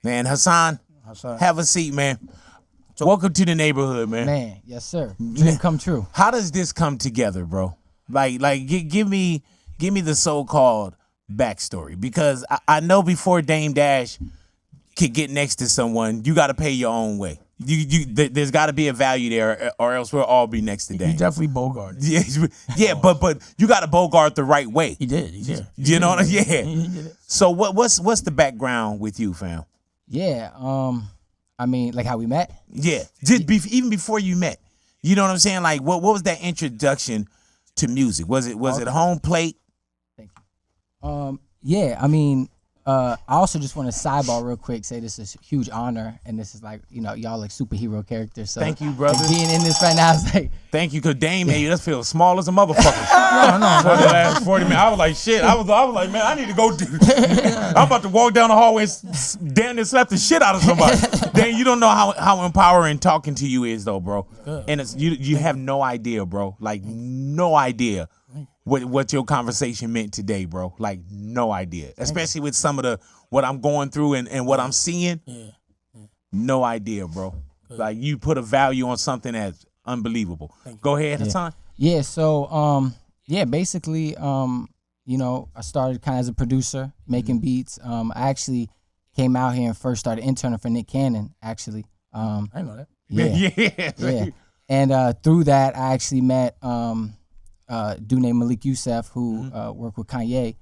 Man, Hassan, have a seat, man. Welcome to the neighborhood, man. Man, yes, sir. Dream come true. How does this come together, bro? Give me the so-called backstory, because I know before Dame Dash could get next to someone, you got to pay your own way. There's got to be a value there, or else we'll all be next to Dame. He definitely bogarted. Yeah, but you got to bogart the right way. He did. You know what I mean? Yeah. He did it. So what's the background with you, fam? Yeah. I mean, like how we met. Yeah. Even before you met, you know what I'm saying? Like, what was that introduction to music? Was it home plate? Thank you. Yeah. I mean, I also just want to sidebar real quick. Say this is a huge honor, and this is like, y'all like superhero characters. So thank you, brother. Like, being in this right now is like. Thank you, cause Dame made us feel small as a motherfucker. no. For the last 40 minutes, I was like, shit. I was like, man, I need to go. I'm about to walk down the hallway, damn near slap the shit out of somebody. Dame, you don't know how empowering talking to you is, though, bro. Good. And it's you have no idea, bro. Like no idea what your conversation meant today, bro. Like no idea, especially with some of what I'm going through and what I'm seeing. Yeah. No idea, bro. Good. Like you put a value on something that's unbelievable. Go ahead, Hassan. Yeah. So, basically, I started kind of as a producer, making beats. I actually came out here and first started interning for Nick Cannon, actually. I know that. Yeah. And through that, I actually met dude named Malik Youssef, who worked with Kanye.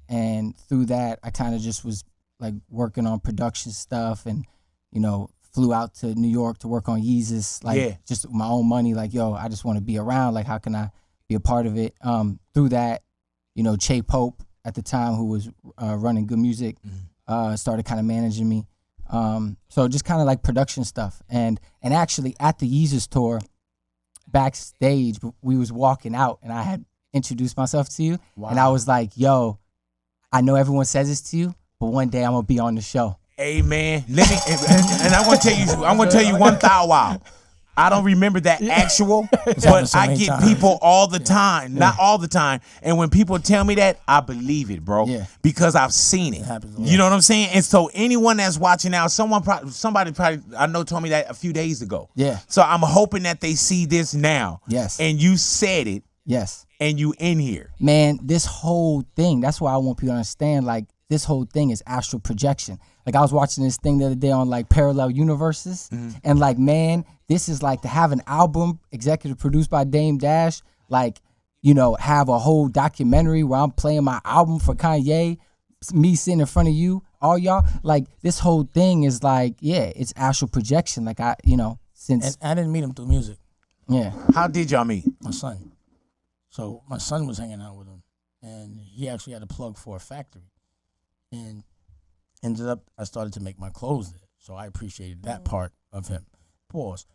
And through that, I kind of just was like working on production stuff and, flew out to New York to work on Yeezus, just with my own money. Like, yo, I just want to be around. Like, how can I be a part of it? Through that, Che Pope at the time, who was running Good Music, started kind of managing me. So just kind of like production stuff. And actually at the Yeezus tour, backstage, we was walking out and I had introduced myself to you. Wow. And I was like, yo, I know everyone says this to you, but one day I'm gonna be on the show. Hey man, let me and I'm gonna tell you one thou wow. I don't remember that actual, but I get people all the time, not all the time. And when people tell me that, I believe it, bro, because I've seen it. You know what I'm saying? And so anyone that's watching now, somebody probably I know told me that a few days ago. Yeah. So I'm hoping that they see this now. Yes. And you said it. Yes. And you in here. Man, this whole thing, that's why I want people to understand, like, this whole thing is astral projection. Like, I was watching this thing the other day on, like, parallel universes. And, like, man, this is, like, to have an album executive produced by Dame Dash, like, have a whole documentary where I'm playing my album for Kanye, me sitting in front of you, all y'all. Like, this whole thing is, like, it's astral projection. Like, since... And I didn't meet him through music. Yeah. How did y'all meet? My son. So my son was hanging out with him, and he actually had a plug for a factory. And ended up, I started to make my clothes there. So I appreciated that part of him. Pause.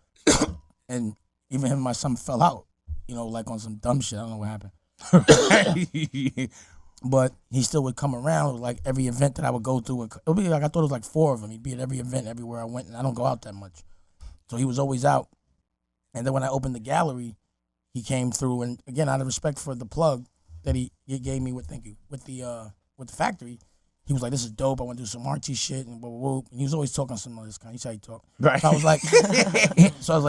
And even him and my son fell out, like on some dumb shit. I don't know what happened. But he still would come around, like every event that I would go to. It would be like, I thought it was like 4 of them. He'd be at every event everywhere I went, and I don't go out that much. So he was always out. And then when I opened the gallery, he came through, and again, out of respect for the plug that he gave me with the factory, he was like, "This is dope. I want to do some artsy shit," and blah, blah, blah. And he was always talking some of this kind. He's how he talk. Right. So I was like,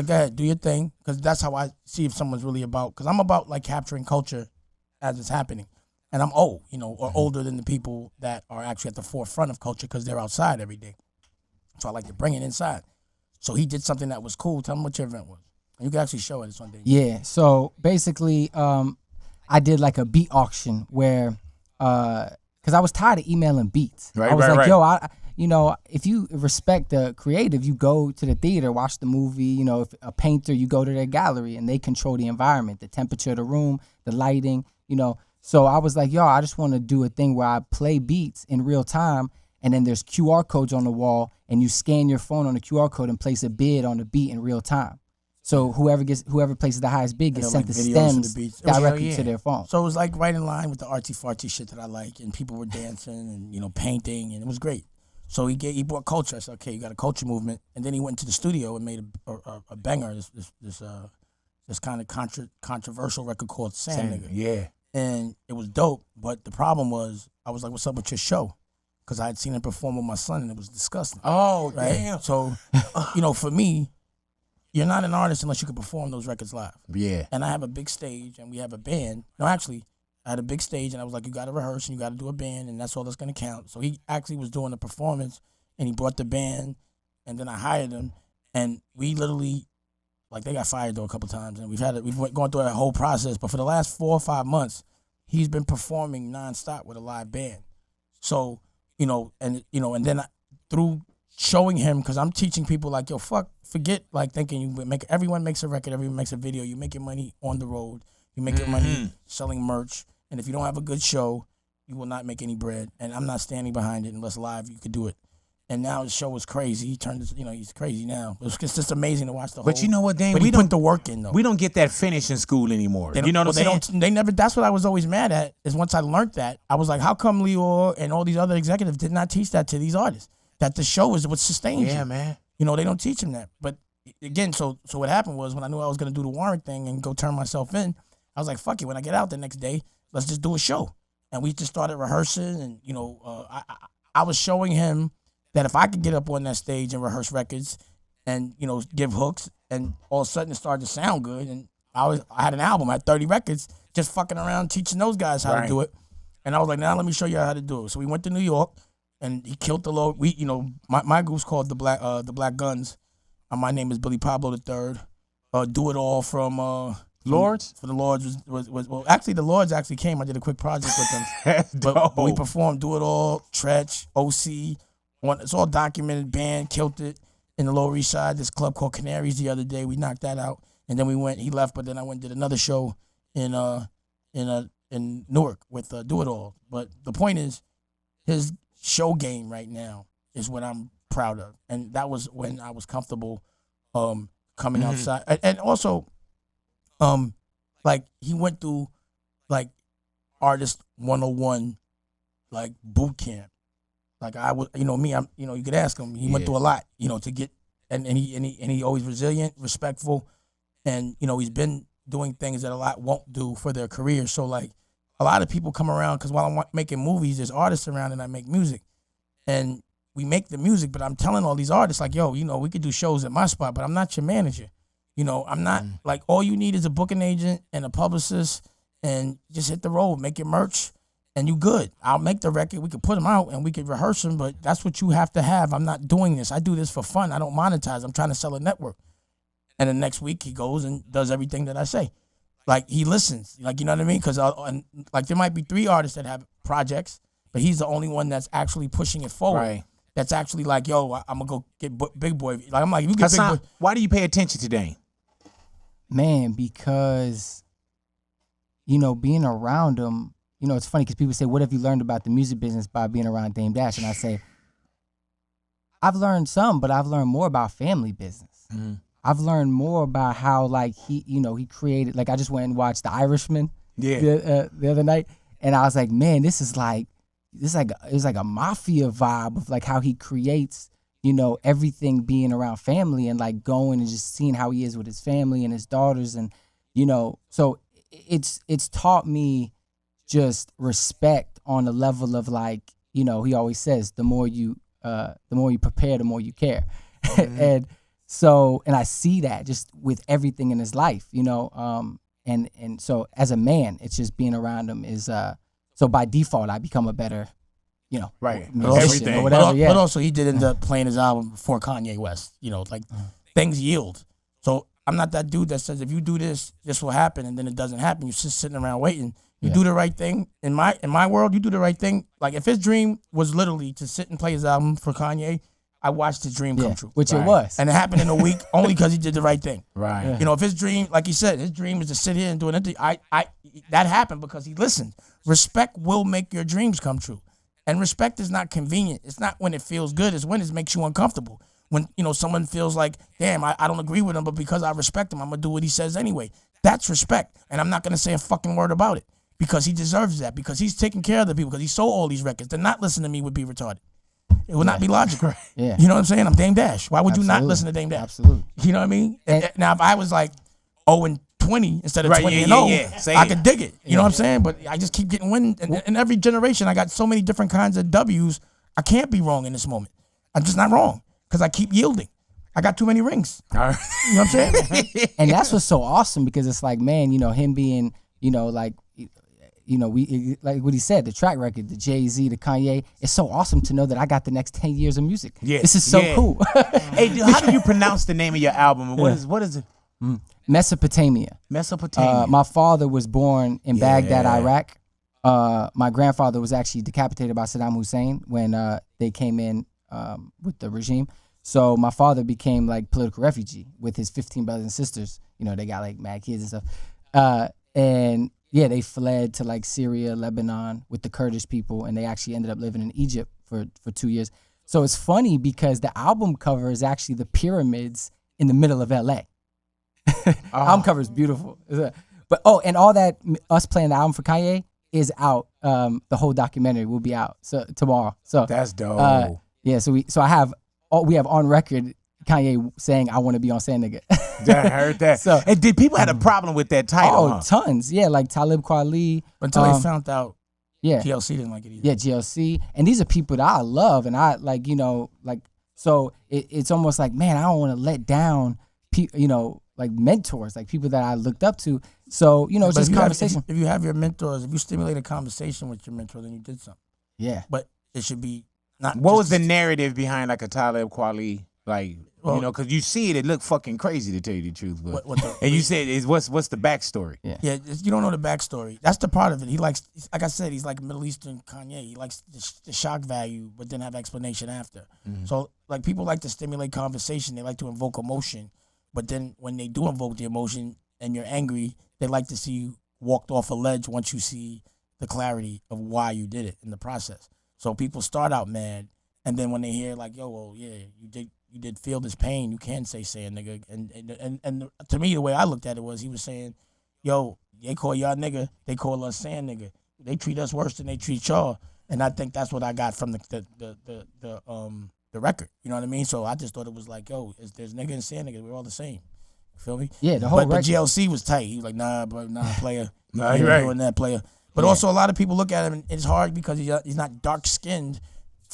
"Go ahead, do your thing," because that's how I see if someone's really about. Because I'm about like capturing culture as it's happening, and I'm old, or older than the people that are actually at the forefront of culture because they're outside every day. So I like to bring it inside. So he did something that was cool. Tell him what your event was. You can actually show it. It's on day. Yeah. So basically, I did like a beat auction where, because I was tired of emailing beats. I was like, yo, if you respect the creative, you go to the theater, watch the movie. If a painter, you go to their gallery and they control the environment, the temperature of the room, the lighting. So I was like, yo, I just want to do a thing where I play beats in real time, and then there's QR codes on the wall, and you scan your phone on the QR code and place a bid on the beat in real time. So whoever places the highest bid gets sent the stems directly to their phone. So it was like right in line with the artsy-fartsy shit that I like, and people were dancing and painting, and it was great. So he brought culture. I said, okay, you got a culture movement, and then he went to the studio and made a banger, this kind of controversial record called Sand Nigga. Yeah. And it was dope, but the problem was I was like, what's up with your show? because I had seen him perform with my son and it was disgusting. Oh, Right? damn. So, for me, you're not an artist unless you can perform those records live. Yeah. And I have a big stage and we have a band. No, actually, I had a big stage and I was like, you got to rehearse and you got to do a band and that's all that's going to count. So he actually was doing the performance and he brought the band and then I hired him and we literally, like they got fired though a couple times and we've gone through that whole process. But for the last 4 or 5 months, he's been performing nonstop with a live band. So, and then through showing him, because I'm teaching people like, yo, forget like thinking everyone makes a record, everyone makes a video. You make your money on the road. You make your money selling merch. And if you don't have a good show, you will not make any bread. And I'm not standing behind it unless live you could do it. And now his show was crazy. He turned, he's crazy now. It's just amazing to watch the whole. But you know what, Dane? But he put the work in though. We don't get that finish in school anymore. You know what I'm saying? They never. That's what I was always mad at. Is once I learned that, I was like, how come Leo and all these other executives did not teach that to these artists? That the show is what sustains you. Yeah, man. They don't teach them that. But again, so what happened was when I knew I was gonna do the warrant thing and go turn myself in, I was like, fuck it. When I get out the next day, let's just do a show. And we just started rehearsing, and I was showing him that if I could get up on that stage and rehearse records, and give hooks, and all of a sudden it started to sound good, and I had an album, I had 30 records, just fucking around teaching those guys how to do it, and I was like, now let me show you how to do it. So we went to New York, and he killed the load. We, my group's called the Black Guns. My name is Billy Pablo III. Do It All from Lords? For the Lords was well, actually the Lords actually came. I did a quick project with them. but we performed Do It All, Tretch, OC. It's all documented. Band killed it in the Lower East Side. This club called Canaries the other day. We knocked that out, and then he left. But then I went and did another show in Newark with Do It All. But the point is, his show game right now is what I'm proud of, and that was when I was comfortable coming outside, and also. Like he went through like artist 101 like boot camp. Like I would, me, I'm, you could ask him. He went through a lot, to get, and he always resilient, respectful, and he's been doing things that a lot won't do for their career. So like a lot of people come around because while I'm making movies, there's artists around and I make music, and we make the music. But I'm telling all these artists like, yo, we could do shows at my spot, but I'm not your manager. I'm not like all you need is a booking agent and a publicist and just hit the road, make your merch, and you good. I'll make the record. We could put them out and we could rehearse them, but that's what you have to have. I'm not doing this. I do this for fun. I don't monetize. I'm trying to sell a network. And the next week he goes and does everything that I say. Like he listens. Like, you know what I mean? Because like there might be 3 artists that have projects, but he's the only one that's actually pushing it forward. Right. That's actually like, yo, I'm going to go get Big Boy. Like I'm like, you get Hassan, Big Boy. Why do you pay attention to Dane? Man, because, being around him, it's funny because people say, what have you learned about the music business by being around Dame Dash? And I say, I've learned some, but I've learned more about family business. Mm-hmm. I've learned more about how, like, he created, like, I just went and watched The Irishman the other night, and I was like, man, it was like a mafia vibe of, like, how he creates everything being around family and like going and just seeing how he is with his family and his daughters. And, so it's taught me just respect on the level of like, he always says, the more you prepare, the more you care. Mm-hmm. and I see that just with everything in his life, and so as a man, it's just being around him is, so by default, I become a better, right, everything or whatever. But also he did end up playing his album before Kanye West. Like things yield. So I'm not that dude that says if you do this, this will happen, and then it doesn't happen. You're just sitting around waiting. You do the right thing. In my world, you do the right thing. Like if his dream was literally to sit and play his album for Kanye, I watched his dream come true. Which it was, and it happened in a week only because he did the right thing. Right. If his dream, like he said, his dream is to sit here and do an interview. That happened because he listened. Respect will make your dreams come true. And respect is not convenient. It's not when it feels good. It's when it makes you uncomfortable. When, someone feels like, damn, I don't agree with him, but because I respect him, I'm going to do what he says anyway. That's respect. And I'm not going to say a fucking word about it because he deserves that, because he's taking care of the people, because he sold all these records. To not listen to me would be retarded. It would not be logical. Yeah. You know what I'm saying? I'm Dame Dash. Why would you not listen to Dame Dash? Absolutely. You know what I mean? Now, if I was like 0-20 instead of 20-0, I could dig it. You know what I'm saying? But I just keep getting wins. And in every generation, I got so many different kinds of W's. I can't be wrong in this moment. I'm just not wrong because I keep yielding. I got too many rings. All right. You know what I'm saying? And that's what's so awesome because it's like, man, him being, like like what he said, the track record, the Jay-Z, the Kanye, it's so awesome to know that I got the next 10 years of music. Yeah. This is so cool. Hey, dude, how do you pronounce the name of your album? What is it? Mesopotamia. Mesopotamia. My father was born in Baghdad, Iraq. My grandfather was actually decapitated by Saddam Hussein when they came in with the regime. So my father became like political refugee with his 15 brothers and sisters. They got like mad kids and stuff. And yeah, they fled to like Syria, Lebanon with the Kurdish people, and they actually ended up living in Egypt for 2 years. So it's funny because the album cover is actually the pyramids in the middle of LA. Album cover is beautiful. But and all that, us playing the album for Kanye is out. The whole documentary will be out tomorrow. So that's dope. Yeah, so we have on record Kanye saying I want to be on Sand Nigga. Yeah, I heard that. So, and did people have a problem with that title? Tons. Yeah, like Talib Kweli. Until they found out GLC didn't like it either. Yeah, GLC. And these are people that I love and I like, so it's almost like, man, I don't want to let down like mentors, like people that I looked up to. So, it's just conversation. If you have your mentors, if you stimulate a conversation with your mentor, then you did something. Yeah. But it should be not. What was the narrative behind like a Talib Kweli? Like, because you see it looked fucking crazy to tell you the truth. But and you said what's the backstory? Yeah, you don't know the backstory. That's the part of it. He likes, like I said, he's like Middle Eastern Kanye. He likes the shock value, but then have explanation after. Mm-hmm. So like people like to stimulate conversation. They like to invoke emotion, but then when they do invoke the emotion and you're angry, they like to see you walked off a ledge once you see the clarity of why you did it in the process. So people start out mad, and then when they hear like, yo, well, yeah, you did feel this pain, you can say nigga. And to me, the way I looked at it was he was saying, yo, they call y'all nigga, they call us sand nigga. They treat us worse than they treat y'all. And I think that's what I got from the record. You know what I mean? So I just thought it was like, yo, there's nigga and sand nigga, we're all the same. You feel me? Yeah, the whole record. But GLC was tight. He was like, nah, bro, player. Nah, you're right. Doing that, player. But also a lot of people look at him and it's hard because he's not dark skinned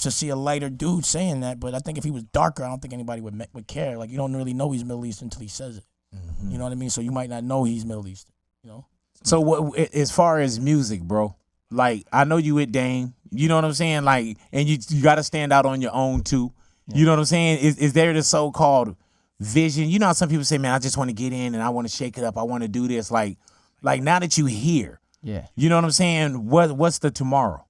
to see a lighter dude saying that. But I think if he was darker, I don't think anybody would care. Like, you don't really know he's Middle Eastern until he says it. Mm-hmm. You know what I mean? So you might not know he's Middle Eastern, So as far as music, bro, like, I know you with Dame, you know what I'm saying? Like, and you got to stand out on your own too. Yeah. You know what I'm saying? Is there the so-called vision? You know how some people say, man, I just want to get in and I want to shake it up. I want to do this. Like now that you here, you know what I'm saying? What's the tomorrow?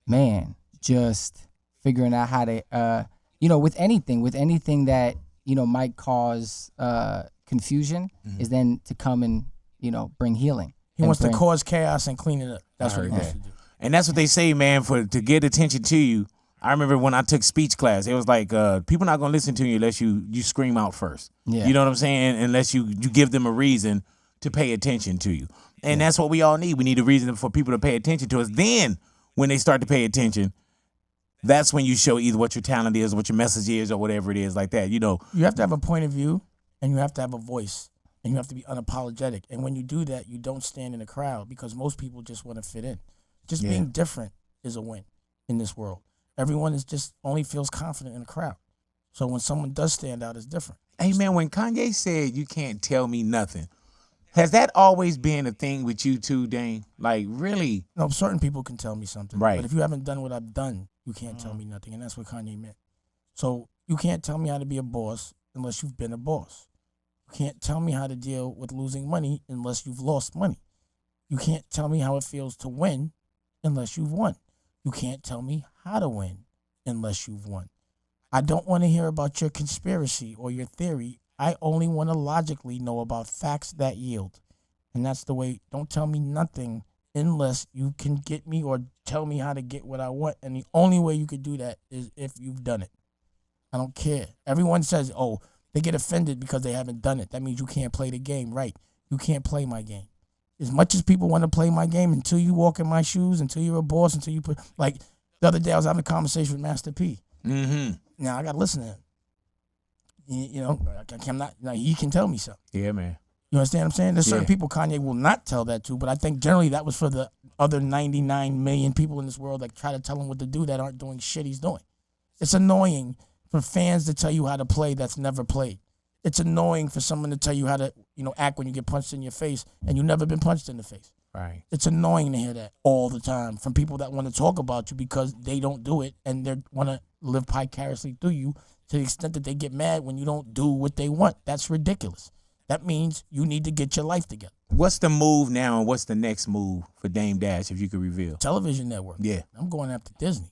Man, just figuring out how to, with anything that, might cause confusion is then to come and, bring healing. He wants to cause chaos and clean it up. That's what he wants to do. And that's what they say, man, to get attention to you. I remember when I took speech class, it was like, people not going to listen to you unless you scream out first. Yeah. You know what I'm saying? Unless you give them a reason to pay attention to you. And that's what we all need. We need a reason for people to pay attention to us. Then when they start to pay attention, that's when you show either what your talent is, what your message is, or whatever it is like that. You have to have a point of view and you have to have a voice and you have to be unapologetic. And when you do that, you don't stand in a crowd because most people just want to fit in. Just being different is a win in this world. Everyone only feels confident in a crowd. So when someone does stand out, it's different. Hey, man, when Kanye said, you can't tell me nothing, has that always been a thing with you too, Dane? Like, really? No, certain people can tell me something. Right. But if you haven't done what I've done, you can't tell me nothing. And that's what Kanye meant. So you can't tell me how to be a boss unless you've been a boss. You can't tell me how to deal with losing money unless you've lost money. You can't tell me how it feels to win unless you've won. You can't tell me how to win unless you've won. I don't want to hear about your conspiracy or your theory. I only want to logically know about facts that yield. And that's the way. Don't tell me nothing unless you can get me or tell me how to get what I want. And the only way you could do that is if you've done it. I don't care. Everyone says, oh, they get offended because they haven't done it. That means you can't play the game. Right. You can't play my game. As much as people want to play my game, until you walk in my shoes, until you're a boss, until you put, like, the other day I was having a conversation with Master P. Mm-hmm. Now I got to listen to him. I'm not, he can tell me something. Yeah, man. You understand what I'm saying? There's certain people Kanye will not tell that to, but I think generally that was for the other 99 million people in this world that try to tell him what to do that aren't doing shit he's doing. It's annoying for fans to tell you how to play that's never played. It's annoying for someone to tell you how to, act when you get punched in your face and you've never been punched in the face. Right. It's annoying to hear that all the time from people that want to talk about you because they don't do it and they want to live vicariously through you to the extent that they get mad when you don't do what they want. That's ridiculous. That means you need to get your life together. What's the move now and what's the next move for Dame Dash, if you could reveal? Television network. Yeah. I'm going after Disney.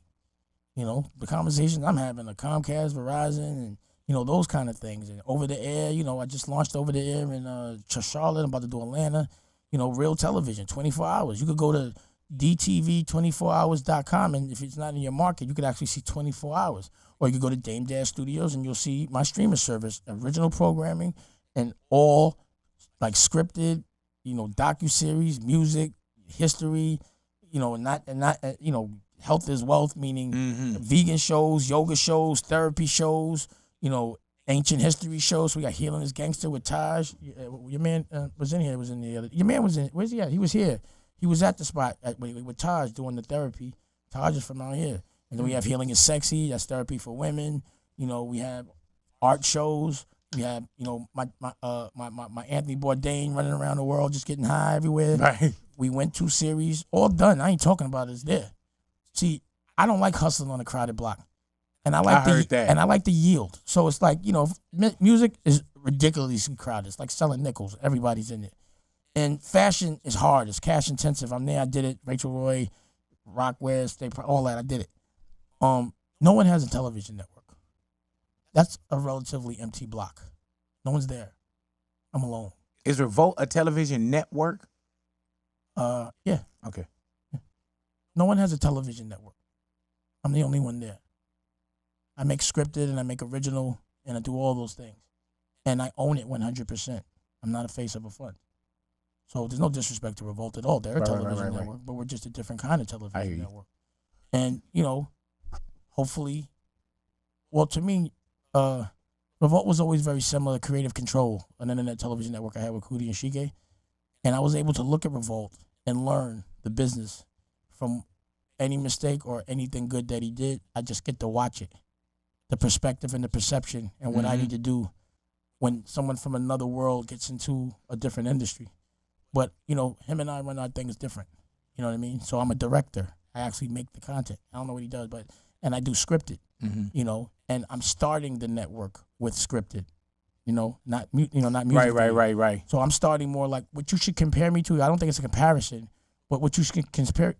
The conversations I'm having, the Comcast, Verizon, and, those kind of things. And over the air, I just launched over the air in Charlotte. I'm about to do Atlanta. Real television, 24 hours. You could go to DTV24hours.com, and if it's not in your market, you could actually see 24 hours. Or you could go to Dame Dash Studios, and you'll see my streaming service, original programming, and all like scripted, docuseries, music, history, health is wealth, meaning vegan shows, yoga shows, therapy shows, ancient history shows. So we got Healing is Gangster with Taj. Your man was in here. Was in the other. Your man was in. Where's he at? He was here. He was at the spot with Taj doing the therapy. Taj is from out here. And then we have Healing is Sexy. That's therapy for women. We have art shows. We have my Anthony Bourdain running around the world just getting high everywhere. Right. We went 2 series, all done. I ain't talking about it. It's there. See, I don't like hustling on a crowded block. And I like the yield. So it's like, music is ridiculously crowded. It's like selling nickels. Everybody's in it. And fashion is hard. It's cash intensive. I'm there. I did it. Rachel Roy, Rockwear, all that. I did it. No one has a television network. That's a relatively empty block. No one's there. I'm alone. Is Revolt a television network? Yeah. Okay. No one has a television network. I'm the only one there. I make scripted and I make original and I do all those things. And I own it 100%. I'm not a face of a fund. So there's no disrespect to Revolt at all. They're a television network, but we're just a different kind of television network. And, hopefully, to me, Revolt was always very similar to Creative Control, an internet television network I had with Kudi and Shige. And I was able to look at Revolt and learn the business from any mistake or anything good that he did. I just get to watch it. The perspective and the perception and what I need to do when someone from another world gets into a different industry. But, him and I run our things different. You know what I mean? So I'm a director. I actually make the content. I don't know what he does, and I do scripted, and I'm starting the network with scripted, not music. Right. So I'm starting more like what you should compare me to. I don't think it's a comparison, but what you should compare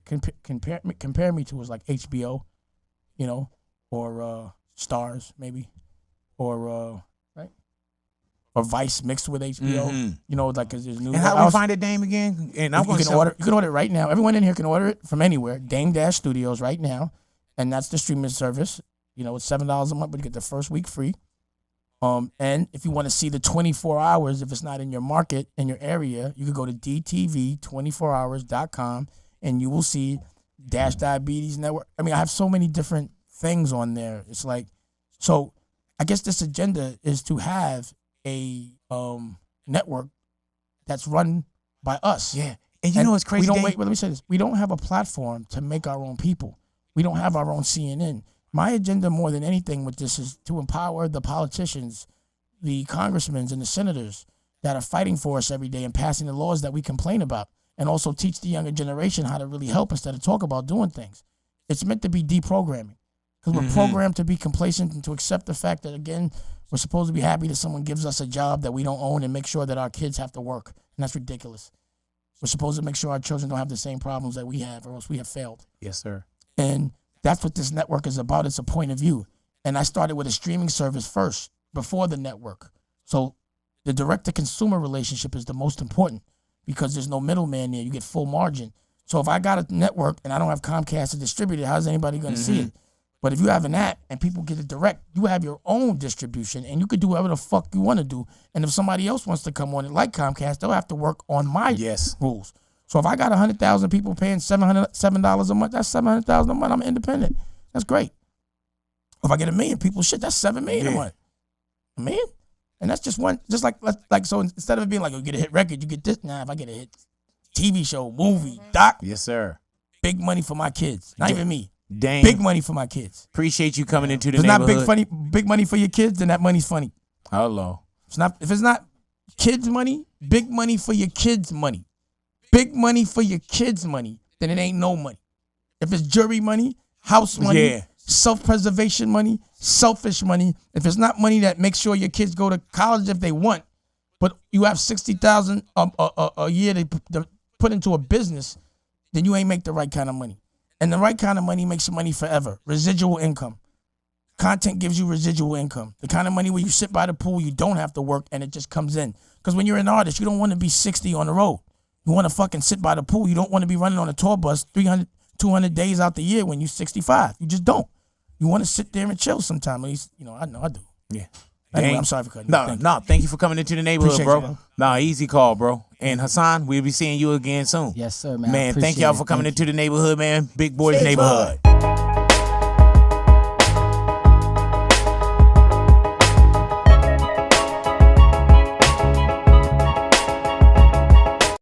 me to is like HBO, or Stars maybe, or right, or Vice mixed with HBO. Like cause there's new. And how do we find it, Dame, again? And you can order it right now. Everyone in here can order it from anywhere. Dame Dash Studios right now, and that's the streaming service. It's $7 a month, but you get the first week free. And if you want to see the 24 hours, if it's not in your market, in your area, you could go to DTV24hours.com and you will see Dash Diabetes Network. I mean, I have so many different things on there. It's like, so I guess this agenda is to have a network that's run by us. Yeah. And you know what's crazy? Let me say this. We don't have a platform to make our own people. We don't have our own CNN. My agenda more than anything with this is to empower the politicians, the congressmen and the senators that are fighting for us every day and passing the laws that we complain about, and also teach the younger generation how to really help instead of talk about doing things. It's meant to be deprogramming because we're programmed to be complacent and to accept the fact that, again, we're supposed to be happy that someone gives us a job that we don't own and make sure that our kids have to work. And that's ridiculous. We're supposed to make sure our children don't have the same problems that we have or else we have failed. Yes, sir. And that's what this network is about. It's a point of view. And I started with a streaming service first before the network. So the direct-to-consumer relationship is the most important because there's no middleman there. You get full margin. So if I got a network and I don't have Comcast to distribute it, how's anybody going to see it? But if you have an app and people get it direct, you have your own distribution and you could do whatever the fuck you want to do. And if somebody else wants to come on it like Comcast, they'll have to work on my rules. So if I got 100,000 people paying $7 a month, that's $700,000 a month. I'm independent. That's great. If I get 1 million people, shit, that's $7 million a month. $1 million? And that's just one, just like so instead of it being like, you get a hit record, you get this. Nah, if I get a hit TV show, movie, doc. Yes, sir. Big money for my kids. Not even me. Dang. Big money for my kids. Appreciate you coming into the If it's not neighborhood. big money for your kids, then that money's funny. Hello. If it's not kids' money, big money for your kids' money. Big money for your kids' money, then it ain't no money. If it's jury money, house money, Yeah. self-preservation money, selfish money, if it's not money that makes sure your kids go to college if they want, but you have $60,000 a year to put into a business, then you ain't make the right kind of money. And the right kind of money makes money forever. Residual income. Content gives you residual income. The kind of money where you sit by the pool, you don't have to work, and it just comes in. Because when you're an artist, you don't want to be 60 on the road. You want to fucking sit by the pool. You don't want to be running on a tour bus 300, 200 days out the year when you're 65. You just don't. You want to sit there and chill sometime. At least, I know I do. Yeah. Anyway, Dang. I'm sorry for cutting you. Thank you for coming into the neighborhood, Appreciate bro. you, man. Nah, easy call, bro. And Hassan, we'll be seeing you again soon. Yes, sir, man. Man, thank y'all for coming into the neighborhood, man. Big Boys Big Neighborhood. boy.